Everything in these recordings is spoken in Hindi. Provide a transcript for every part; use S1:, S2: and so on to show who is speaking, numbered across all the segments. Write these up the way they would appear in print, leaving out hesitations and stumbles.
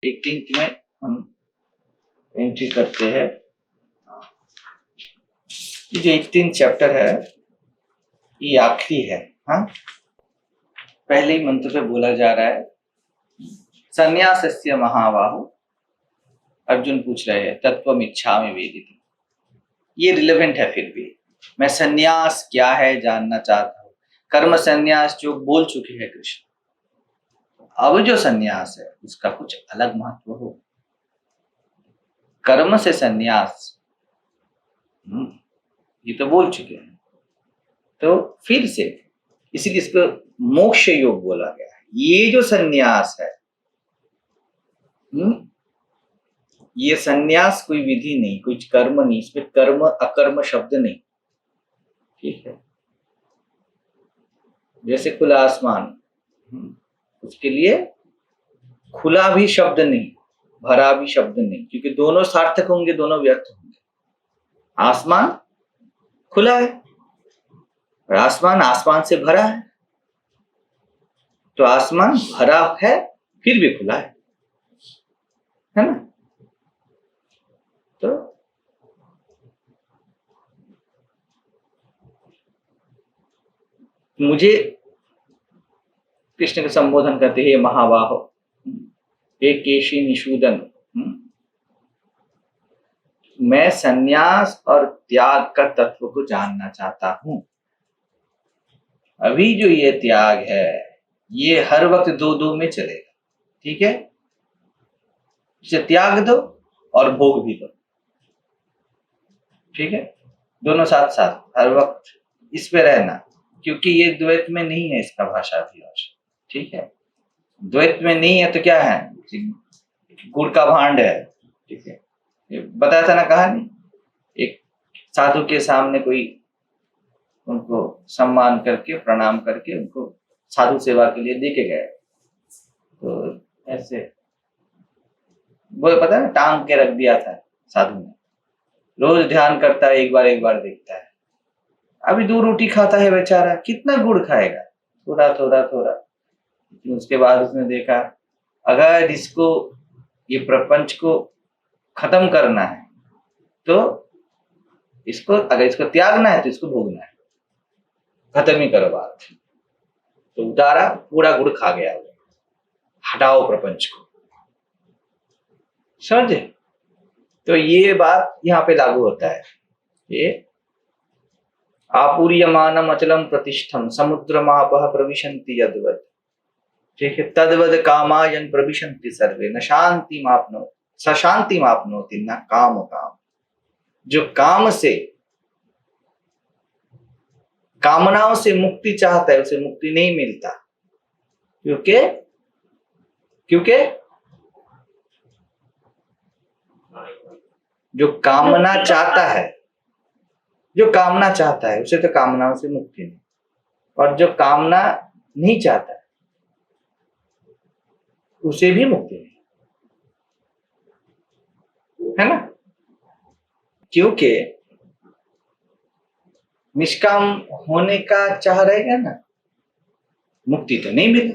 S1: 18 में हम एंट्री करते हैं। ये जो 18 चैप्टर है ये आखिरी है। हाँ, पहले ही मंत्र पे बोला जा रहा है संन्यासस्य महाबाहो। अर्जुन पूछ रहे हैं तत्वम इच्छामि वेदितुम। ये रिलेवेंट है, फिर भी मैं संन्यास क्या है जानना चाहता हूँ। कर्म संन्यास जो बोल चुके हैं कृष्ण, अब जो संन्यास है उसका कुछ अलग महत्व हो। कर्म से संन्यास ये तो बोल चुके हैं, तो फिर से इसीलिए इसको मोक्ष योग बोला गया है। ये जो संन्यास है, ये संन्यास कोई विधि नहीं, कोई कर्म नहीं, इसमें कर्म अकर्म शब्द नहीं। ठीक है, जैसे खुला आसमान, उसके लिए खुला भी शब्द नहीं, भरा भी शब्द नहीं, क्योंकि दोनों सार्थक होंगे, दोनों व्यर्थ होंगे। आसमान खुला है और आसमान आसमान से भरा है, तो आसमान भरा है फिर भी खुला है ना। तो मुझे कृष्ण का संबोधन करते हैं महाबाहो, हे केशी निषूदन, मैं संन्यास और त्याग का तत्व को जानना चाहता हूं। अभी जो ये त्याग है ये हर वक्त दो दो में चलेगा। ठीक है, इसे त्याग दो और भोग भी दो। ठीक है, दोनों साथ साथ हर वक्त इस पे रहना, क्योंकि ये द्वैत में नहीं है इसका भाषा भी। ठीक है, द्वैत में नहीं है तो क्या है, गुड़ का भांड है। ठीक है, बताया था ना कहानी, एक साधु के सामने कोई उनको सम्मान करके प्रणाम करके उनको साधु सेवा के लिए देके गए, तो ऐसे वो पता है टांग के रख दिया था साधु ने। रोज ध्यान करता है, एक बार देखता है। अभी 2 रोटी खाता है बेचारा, कितना गुड़ खाएगा, थोड़ा थोड़ा थोड़ा। उसके बाद उसने देखा अगर इसको ये प्रपंच को खत्म करना है तो इसको, अगर इसको त्यागना है तो इसको भोगना है, खत्म ही करो बात। तो उतारा, पूरा गुड़ खा गया, हटाओ प्रपंच को। समझे? तो ये बात यहाँ पे लागू होता है। ये आपूर्यमानम अचलम प्रतिष्ठम समुद्रमापः प्रविशन्ति यद्वत्। ठीक है, तद्वद कामायन प्रविशन्ति सर्वे न शान्तिमाप्नो सशान्तिमाप्नोति न काम काम। जो काम से, कामनाओं से मुक्ति चाहता है उसे मुक्ति नहीं मिलता, क्योंकि जो कामना चाहता है उसे तो कामनाओं से मुक्ति नहीं, और जो कामना नहीं चाहता है उसे भी मुक्ति नहीं, है ना। क्योंकि निष्काम होने का चाह रहेगा ना, मुक्ति तो नहीं मिले।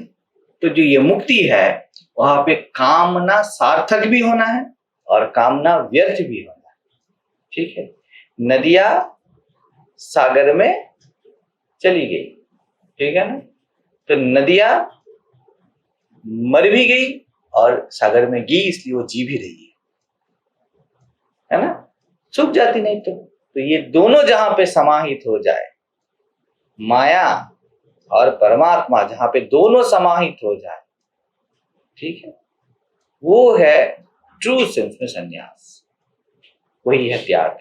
S1: तो जो ये मुक्ति है वहां पे कामना सार्थक भी होना है और कामना व्यर्थ भी होना है। ठीक है, नदियां सागर में चली गई, ठीक है ना, तो नदियां मर भी गई और सागर में गई, इसलिए वो जी भी रही है ना, सूख जाती नहीं तो ये दोनों जहां पे समाहित हो जाए, माया और परमात्मा जहां पे दोनों समाहित हो जाए, ठीक है, वो है ट्रू सेंस में संन्यास, वही है त्याग।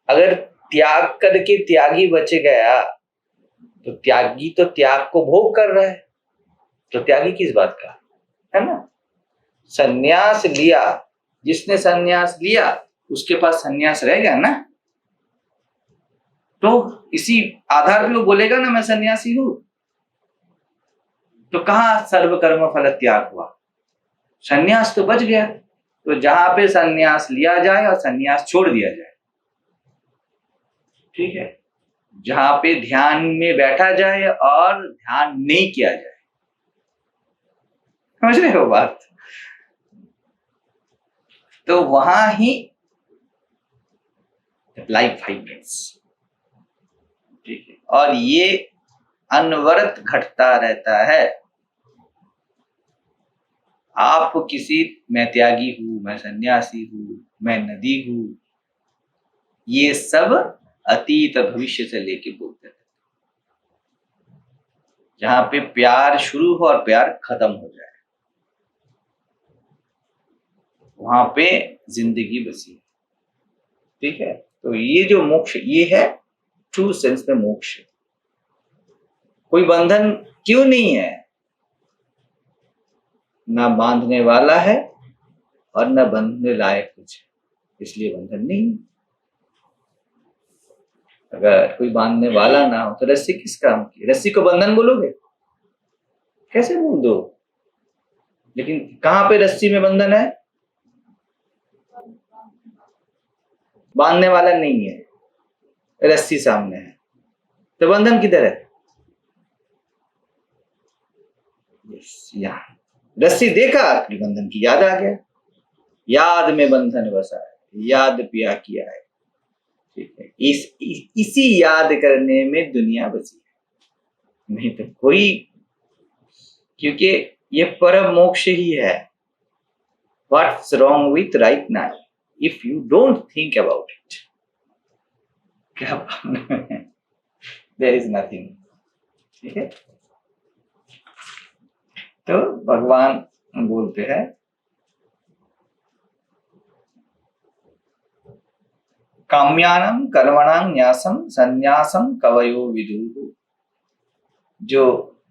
S1: अगर त्याग करके त्यागी बच गया तो त्यागी तो त्याग को भोग कर रहा है, तो त्यागी किस बात का, है ना। संन्यास लिया, जिसने संन्यास लिया उसके पास संन्यास रह गया ना, तो इसी आधार पे वो बोलेगा ना मैं सन्यासी हूं। तो कहां सर्व कर्म फल त्याग हुआ, संन्यास तो बच गया। तो जहां पे संन्यास लिया जाए और संन्यास छोड़ दिया जाए, ठीक है, जहां पे ध्यान में बैठा जाए और ध्यान नहीं किया जाए, समझ रहे हो बात? तो वहां ही लाइफ वाइब्रेट्स, ठीक है, और ये अनवरत घटता रहता है। आप किसी, मैं त्यागी हूं, मैं सन्यासी हूं, मैं नदी हूं, ये सब अतीत भविष्य से लेके बोलते हैं। जहां पे प्यार शुरू हो और प्यार खत्म हो जाए, वहां पे जिंदगी बसी है, ठीक है। तो ये जो मोक्ष, ये है ट्रू सेंस में मोक्ष। कोई बंधन क्यों नहीं है? ना बांधने वाला है और न बंधने लायक कुछ है, इसलिए बंधन नहीं। अगर कोई बांधने वाला ना हो तो रस्सी किस काम की? रस्सी को बंधन बोलोगे? कैसे बोल दो? लेकिन कहां पे रस्सी में बंधन है? बांधने वाला नहीं है, रस्सी सामने है, तो बंधन किधर है? यहाँ रस्सी देखा, बंधन की याद आ गया, याद में बंधन बसा है, याद पिया किया है, ठीक है। इसी याद करने में दुनिया बची है, नहीं तो कोई, क्योंकि ये परम मोक्ष ही है। What's wrong with right now if you don't think about it? क्या देयर इज नथिंग, ठीक है। तो भगवान बोलते हैं काम्यानां कर्मणां न्यासं संन्यासं कवयो विदुः। जो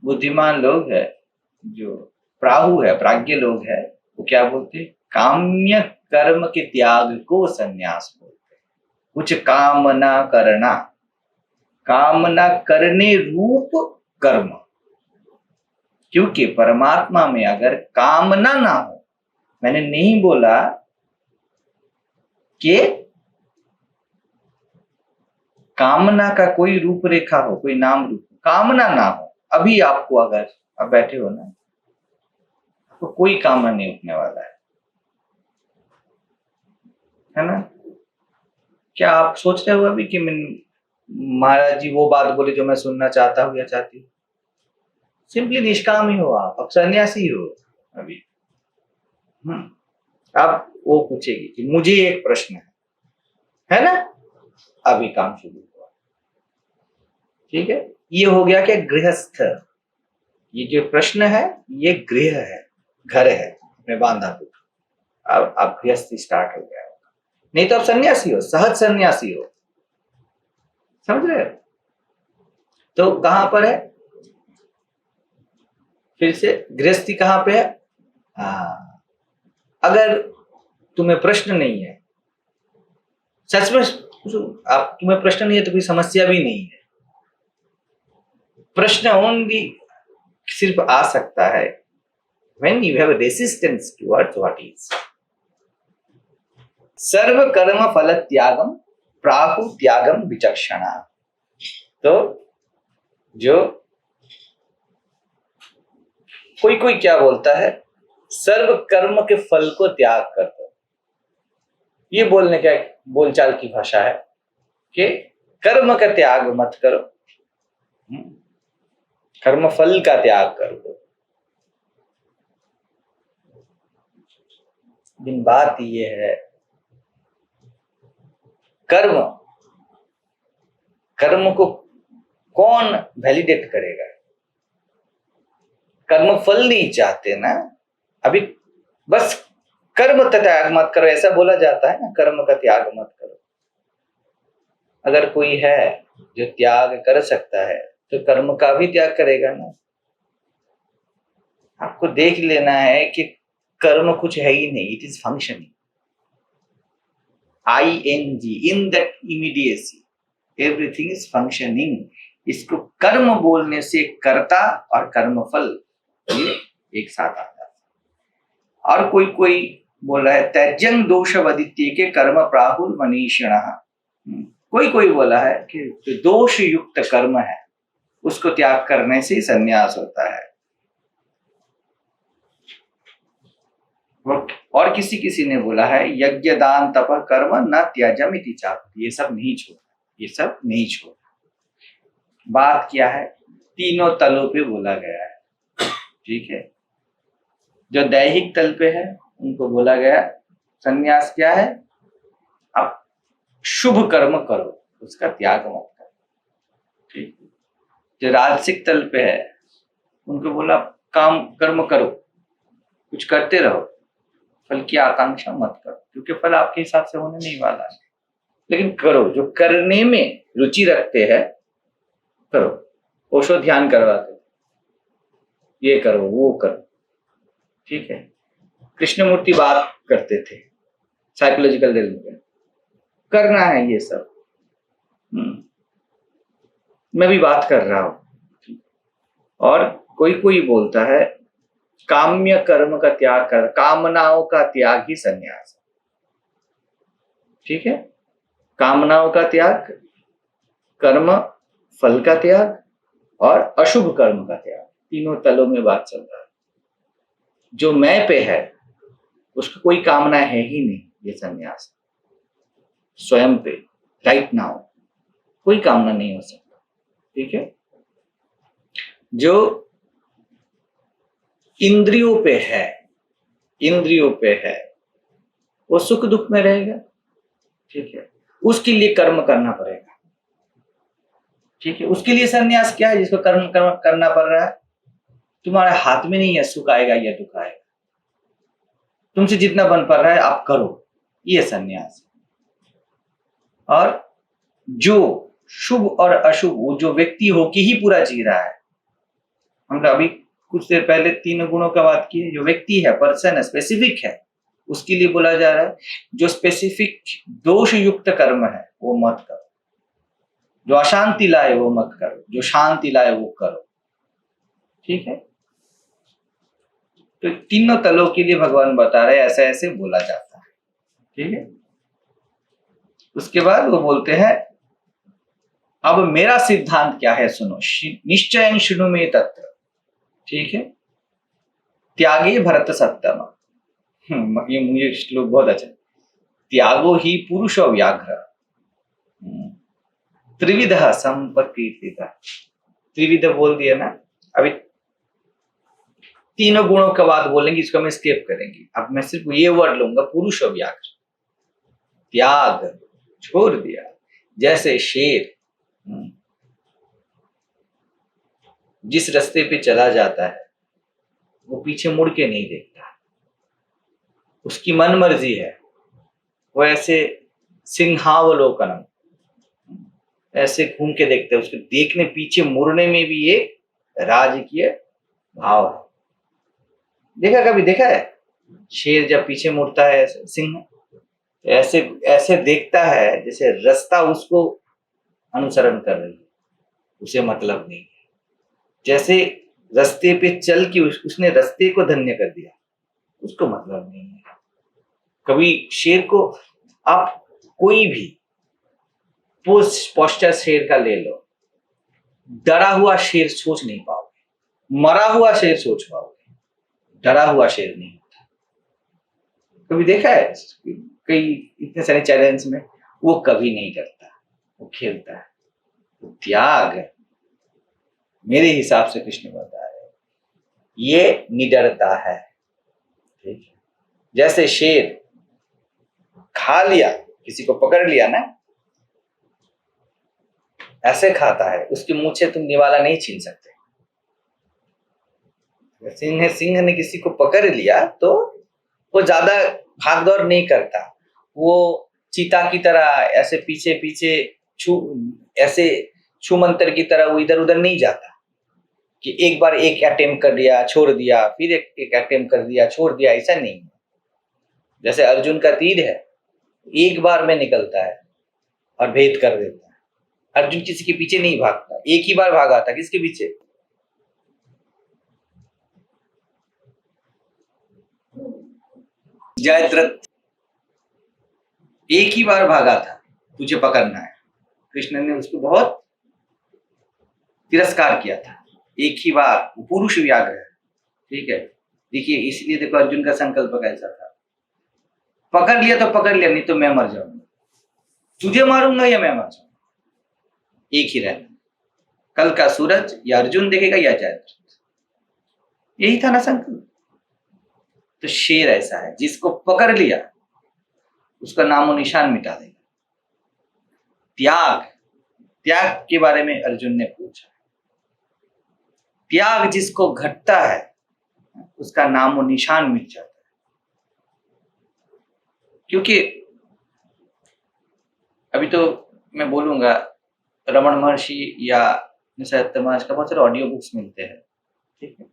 S1: बुद्धिमान लोग है, जो प्राहु है, प्राज्ञ लोग है, वो क्या बोलते हैं? काम्य कर्म के त्याग को संन्यास बोलते हैं। कुछ कामना करना, कामना करने रूप कर्म, क्योंकि परमात्मा में अगर कामना ना हो, मैंने नहीं बोला कि कामना का कोई रूपरेखा हो, कोई नाम रूप, कामना ना हो। अभी आपको, अगर आप बैठे हो ना, आपको कोई कामना नहीं उठने वाला है ना? क्या आप सोच रहे हो अभी कि महाराज जी वो बात बोले जो मैं सुनना चाहता हूँ या चाहती हूँ? सिंपली निष्काम ही हो आप सन्यासी हो अभी। अब वो पूछेगी कि मुझे एक प्रश्न है ना? अभी काम शुरू हुआ, ठीक है। ये हो गया क्या? गृहस्थ। ये जो प्रश्न है ये गृह है, घर है, मैं बांधा हुआ। अब गृहस्थी स्टार्ट हो गया, नहीं तो आप सन्यासी हो, सहज सन्यासी हो, समझ रहे हो? तो कहां पर है? फिर से गृहस्थी कहां पे है? अगर तुम्हें प्रश्न नहीं है, सच में आप, तुम्हें प्रश्न नहीं है तो कोई समस्या भी नहीं है। प्रश्न ओनली सिर्फ आ सकता है when you have a resistance towards what is। सर्व कर्म फल त्यागम प्राहु त्यागम विचक्षणा। तो जो कोई कोई क्या बोलता है, सर्व कर्म के फल को त्याग कर दो। ये बोलने का बोलचाल की भाषा है कि कर्म का त्याग मत करो, कर्म फल का त्याग कर दो। लेकिन बात ये है, कर्म को कौन वैलिडेट करेगा? कर्म फल नहीं चाहते ना अभी, बस कर्म का त्याग मत करो ऐसा बोला जाता है ना, कर्म का त्याग मत करो। अगर कोई है जो त्याग कर सकता है तो कर्म का भी त्याग करेगा ना। आपको देख लेना है कि कर्म कुछ है ही नहीं, it is functioning, ING, in that immediacy everything is functioning. इसको कर्म बोलने से कर्ता और कर्म फल ये एक साथ आता है। और कोई कोई बोला है त्यज्यं दोषवदित्य के कर्म प्राहुर मनीषिणः। कोई कोई बोला है कि जो दोष युक्त कर्म है उसको त्याग करने से संन्यास होता है। और किसी किसी ने बोला है यज्ञ दान तप कर्म न त्याजमिति चापति, ये सब नहीं छोड़ा, ये सब नहीं छोड़ा। बात क्या है, तीनों तलों पे बोला गया है, ठीक है। जो दैहिक तल पे है उनको बोला गया संन्यास क्या है, आप शुभ कर्म करो, उसका त्याग मत करो, ठीक। जो राजसिक तल पे है उनको बोला काम कर्म करो, कुछ करते रहो, फल की आकांक्षा मत करो, क्योंकि फल आपके हिसाब से होने नहीं वाला है, लेकिन करो, जो करने में रुचि रखते हैं करो। ओशो ध्यान करवाते, ये करो वो करो, ठीक है। कृष्णमूर्ति बात करते थे साइकोलॉजिकल लेवल पे, करना है ये सब। मैं भी बात कर रहा हूं। और कोई कोई बोलता है काम्य कर्म का त्याग कर, कामनाओं का त्याग ही संन्यास है, ठीक है। कामनाओं का त्याग, कर्म फल का त्याग और अशुभ कर्म का त्याग, तीनों तलों में बात चल रहा है। जो मैं पे है उसको कोई कामना है ही नहीं, ये संन्यास। स्वयं पे राइट नाउ कोई कामना नहीं हो सकता, ठीक है। जो इंद्रियों पे है, इंद्रियों पे है, वो सुख दुख में रहेगा, ठीक है। उसके लिए कर्म करना पड़ेगा, ठीक है। उसके लिए संन्यास क्या है, जिसको कर्म करना पड़ रहा है, तुम्हारे हाथ में नहीं है सुख आएगा या दुख आएगा, तुमसे जितना बन पड़ रहा है आप करो, ये संन्यास। और जो शुभ और अशुभ, वो जो व्यक्ति होके ही पूरा जी रहा है, हमने अभी कुछ देर पहले तीनों गुणों का बात की है, जो व्यक्ति है, पर्सन है, स्पेसिफिक है, उसके लिए बोला जा रहा है जो स्पेसिफिक दोष युक्त कर्म है वो मत करो, जो अशांति लाए वो मत करो, जो शांति लाए वो करो, ठीक है। तो तीनों तलों के लिए भगवान बता रहे ऐसे ऐसे बोला जाता है, ठीक है। उसके बाद वो बोलते हैं अब मेरा सिद्धांत क्या है सुनो, निश्चय शुनु में तत्र, ठीक है। त्यागे भरत सत्तम, ये मुझे श्लोक बहुत अच्छा, त्यागो ही पुरुष व्याघ्र त्रिविध संपत्ति, त्रिविध बोल दिया ना। अभी तीनों गुणों का बात बोलेंगे, इसको हम स्किप करेंगे। अब मैं सिर्फ ये वर्ड लूंगा, पुरुष व्याघ्र, त्याग छोड़ दिया, जैसे शेर जिस रास्ते पे चला जाता है वो पीछे मुड़ के नहीं देखता, उसकी मन मर्जी है, वो ऐसे सिंहावलोकनम, ऐसे घूम के देखते हैं, उसको देखने पीछे मुड़ने में भी एक राजकीय भाव है। देखा, कभी देखा है शेर जब पीछे मुड़ता है, सिंह ऐसे ऐसे देखता है जैसे रास्ता उसको अनुसरण कर रही है, उसे मतलब नहीं है। जैसे रास्ते पे चल के उसने रास्ते को धन्य कर दिया, उसको मतलब नहीं है। कभी शेर को आप कोई भी पोस्चर शेर का ले लो, डरा हुआ शेर सोच नहीं पाओगे, मरा हुआ शेर सोच पाओगे, डरा हुआ शेर नहीं होता। कभी देखा है कई इतने सारे चैलेंज में वो कभी नहीं डरता, वो खेलता है। तो त्याग मेरे हिसाब से कृष्ण बता रहे ये निडरता है, ठीक है। जैसे शेर खा लिया, किसी को पकड़ लिया ना, ऐसे खाता है, उसके मुंह से तुम निवाला नहीं छीन सकते। सिंह ने किसी को पकड़ लिया तो वो ज्यादा भागदौड़ नहीं करता, वो चीता की तरह ऐसे पीछे पीछे ऐसे छूमंतर की तरह वो इधर उधर नहीं जाता कि एक बार एक अटेम्प्ट कर दिया छोड़ दिया, फिर एक अटेम्प्ट कर दिया छोड़ दिया, ऐसा नहीं। जैसे अर्जुन का तीर है, एक बार में निकलता है और भेद कर देता है। अर्जुन किसी के पीछे नहीं भागता, एक ही बार भागा था, किसके पीछे? जयद्रथ एक ही बार भागा था, तुझे पकड़ना है। कृष्ण ने उसको बहुत तिरस्कार किया था, एक ही बार। पुरुष व्याघ्र है, ठीक है। देखिए इसलिए देखो अर्जुन का संकल्प कैसा था, पकड़ लिया तो पकड़ लिया, नहीं तो मैं मर जाऊंगा, तुझे मारूंगा या मैं मर जाऊंगा, एक ही रहना, कल का सूरज या अर्जुन देखेगा या जयद्रथ, यही था ना संकल्प। तो शेर ऐसा है जिसको पकड़ लिया उसका नामो निशान मिटा देगा। त्याग, त्याग के बारे में अर्जुन ने पूछा, त्याग जिसको घटता है उसका नामो निशान मिट जाता है। क्योंकि अभी तो मैं बोलूंगा रमन महर्षि या निसर्ग महाराज का बहुत सारे ऑडियो बुक्स मिलते हैं, ठीक है,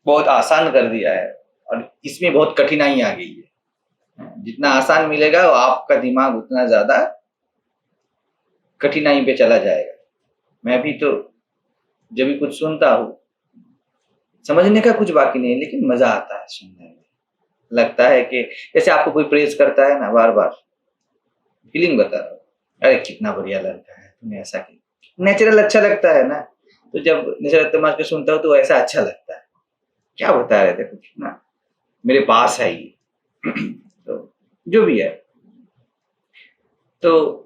S1: बहुत आसान कर दिया है और इसमें बहुत कठिनाई आ गई है। जितना आसान मिलेगा वो आपका दिमाग उतना ज्यादा कठिनाई पे चला जाएगा। मैं भी तो जब भी कुछ सुनता हूँ समझने का कुछ बाकी नहीं, लेकिन मजा आता है सुनने में। लगता है कि जैसे आपको कोई प्रेज करता है ना बार बार, फीलिंग बता रहा हूँ, अरे कितना बढ़िया लड़का है, तुम्हें ऐसा किया, नेचुरल अच्छा लगता है ना। तो जब निसर्ग तमाश के सुनता हूँ तो ऐसा अच्छा लगता है, क्या बता रहे थे, कितना मेरे पास है ये तो जो भी है। तो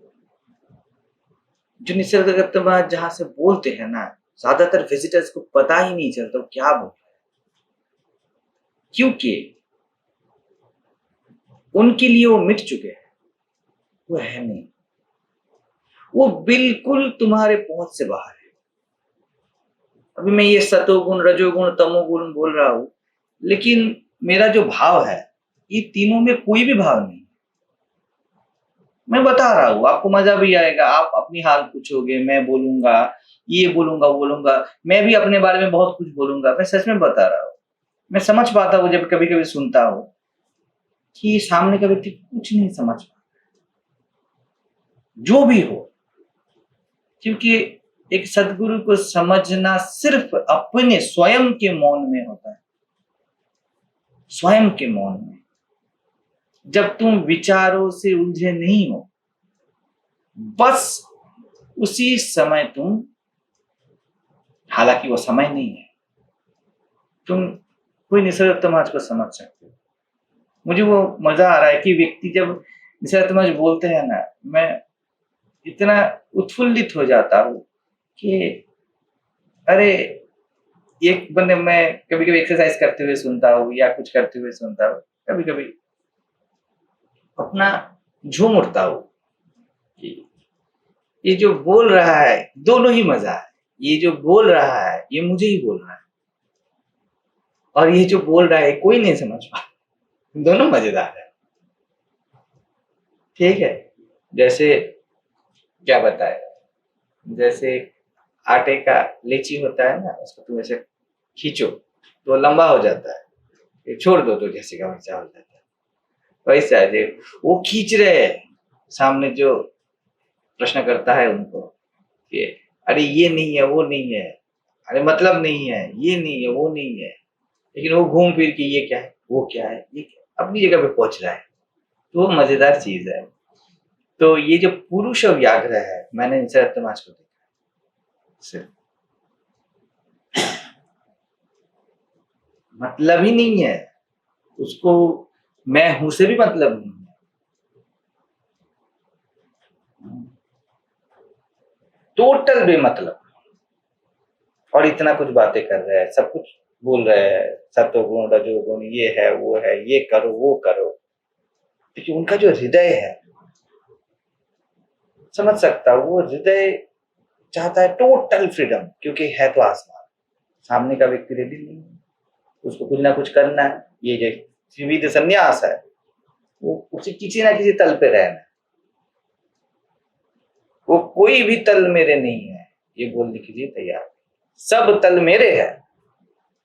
S1: जो निसर्ग तमाश जहां से बोलते हैं ना, ज्यादातर विजिटर्स को पता ही नहीं चलता वो क्या बोल रहे हैं, क्योंकि उनके लिए वो मिट चुके हैं, वो है नहीं, वो बिल्कुल तुम्हारे पहुंच से बाहर है। अभी मैं ये सतोगुण रजोगुण तमोगुण बोल रहा हूं, लेकिन मेरा जो भाव है ये तीनों में कोई भी भाव नहीं। मैं बता रहा हूं, आपको मजा भी आएगा, आप अपनी हाल पूछोगे, मैं बोलूंगा, ये बोलूंगा वो बोलूंगा, मैं भी अपने बारे में बहुत कुछ बोलूंगा। मैं सच में बता रहा हूं, मैं समझ पाता हूं जब कभी कभी सुनता हूं कि सामने का व्यक्ति कुछ नहीं समझ पाता, जो भी हो, क्योंकि एक सदगुरु को समझना सिर्फ अपने स्वयं के मौन में होता है, स्वयं के मौन में, जब तुम विचारों से उलझे नहीं हो, बस उसी समय तुम, हालांकि वो समय नहीं है, तुम कोई निसर्ग तमाश को समझ सकते हो। मुझे वो मजा आ रहा है कि व्यक्ति जब निसर्ग तमाश बोलते हैं ना, मैं इतना उत्फुल्लित हो जाता हूं कि अरे, एक बंदे मैं कभी कभी एक्सरसाइज करते हुए सुनता हूँ या कुछ करते हुए सुनता हूँ, कभी कभी अपना झूम उठता हूँ कि ये जो बोल रहा है दोनों ही मजा है, ये जो बोल रहा है ये मुझे ही बोल रहा है, और ये जो बोल रहा है कोई नहीं समझ पा, दोनों मजेदार है। ठीक है, जैसे क्या बताए, जैसे आटे का लेची होता है ना, उसको तुम ऐसे खींचो तो लंबा हो जाता है, छोड़ दो तो जैसे का वैसा हो जाता है। वैसा है, वो खींच रहे हैं, सामने जो प्रश्न करता है उनको कि अरे ये नहीं है वो नहीं है, अरे मतलब नहीं है, ये नहीं है वो नहीं है, लेकिन वो घूम फिर के ये क्या है वो क्या है, ये क्या, अपनी जगह पे पहुंच रहा है। तो वो मजेदार चीज है। तो ये जो पुरुष व्याघ्र है, मैंने निसर्ग तमाश को देखा, मतलब ही नहीं है उसको, मैं हूं से भी मतलब नहीं है, टोटल बेमतलब, और इतना कुछ बातें कर रहे हैं, सब कुछ बोल रहे हैं, सतोगुण रजोगुण ये है वो है, ये करो वो करो, लेकिन उनका जो हृदय है, समझ सकता हूं, वो हृदय चाहता है टोटल फ्रीडम, क्योंकि है तो आसमान, सामने का व्यक्ति रेडी नहीं है, उसको कुछ ना कुछ करना है। ये जो त्रिविध संन्यास है वो उसे किसी ना किसी तल पे रहना है, वो कोई भी तल मेरे नहीं है ये बोलने के लिए तैयार, सब तल मेरे है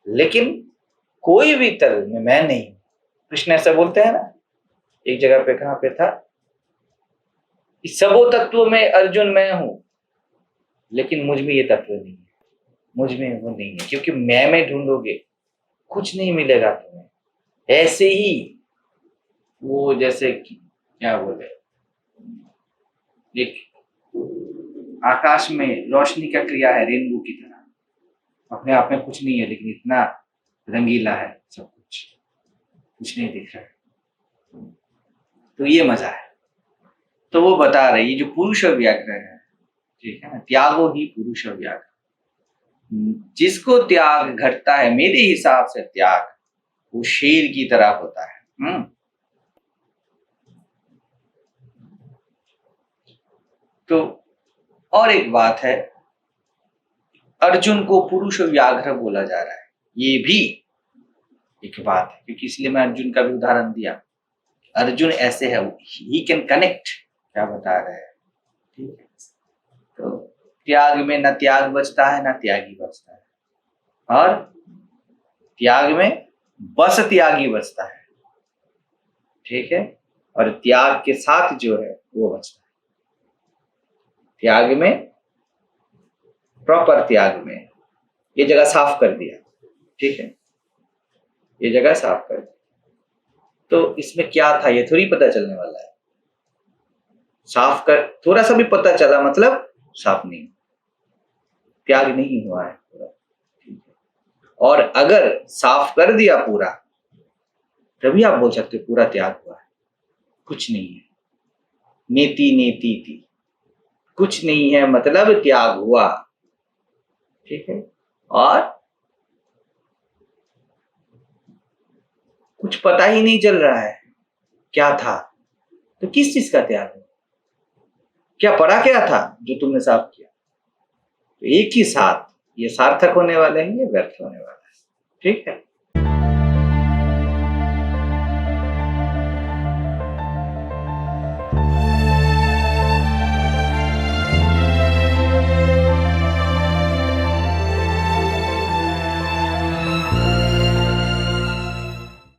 S1: लेकिन कोई भी तल में मैं नहीं। कृष्ण ऐसा बोलते हैं ना, एक जगह पे कहां पे था, सबो तत्व में अर्जुन मैं हूं, लेकिन मुझ में ये तत्व नहीं है, मुझ में वो नहीं है, क्योंकि मैं में ढूंढोगे कुछ नहीं मिलेगा तुम्हें। ऐसे ही वो जैसे क्या बोले, एक आकाश में रोशनी का क्रिया है रेनबो की तरह, अपने आप में कुछ नहीं है लेकिन इतना रंगीला है सब कुछ। कुछ नहीं दिख रहा है। तो ये मजा है। तो वो बता रही जो पुरुष व्याघ्र है, ठीक है ना, त्यागो ही पुरुष व्याघ्र, जिसको त्याग घटता है मेरे हिसाब से त्याग वो शेर की तरह होता है। तो और एक बात है, अर्जुन को पुरुष व्याघ्र बोला जा रहा है, ये भी एक बात है, क्योंकि इसलिए मैं अर्जुन का भी उदाहरण दिया। अर्जुन ऐसे है, ही कैन कनेक्ट, क्या बता रहे हैं, ठीक है। तो त्याग में न त्याग बचता है न त्यागी बचता है, और त्याग में बस त्यागी बचता है, ठीक है, और त्याग के साथ जो है वो बचता है। त्याग में, प्रॉपर त्याग में, ये जगह साफ कर दिया, ठीक है, ये जगह साफ कर दिया। तो इसमें क्या था ये थोड़ी पता चलने वाला है। साफ कर, थोड़ा सा भी पता चला मतलब साफ नहीं, त्याग नहीं हुआ है पूरा, ठीक है। और अगर साफ कर दिया पूरा, तभी आप बोल सकते हो पूरा त्याग हुआ है। कुछ नहीं है, नेति नेति थी, कुछ नहीं है मतलब त्याग हुआ, ठीक है। और कुछ पता ही नहीं चल रहा है क्या था, तो किस चीज का त्याग है, क्या पड़ा क्या था जो तुमने साफ किया। तो एक ही साथ ये सार्थक होने वाले हैं, ये व्यर्थ होने वाला है, ठीक है।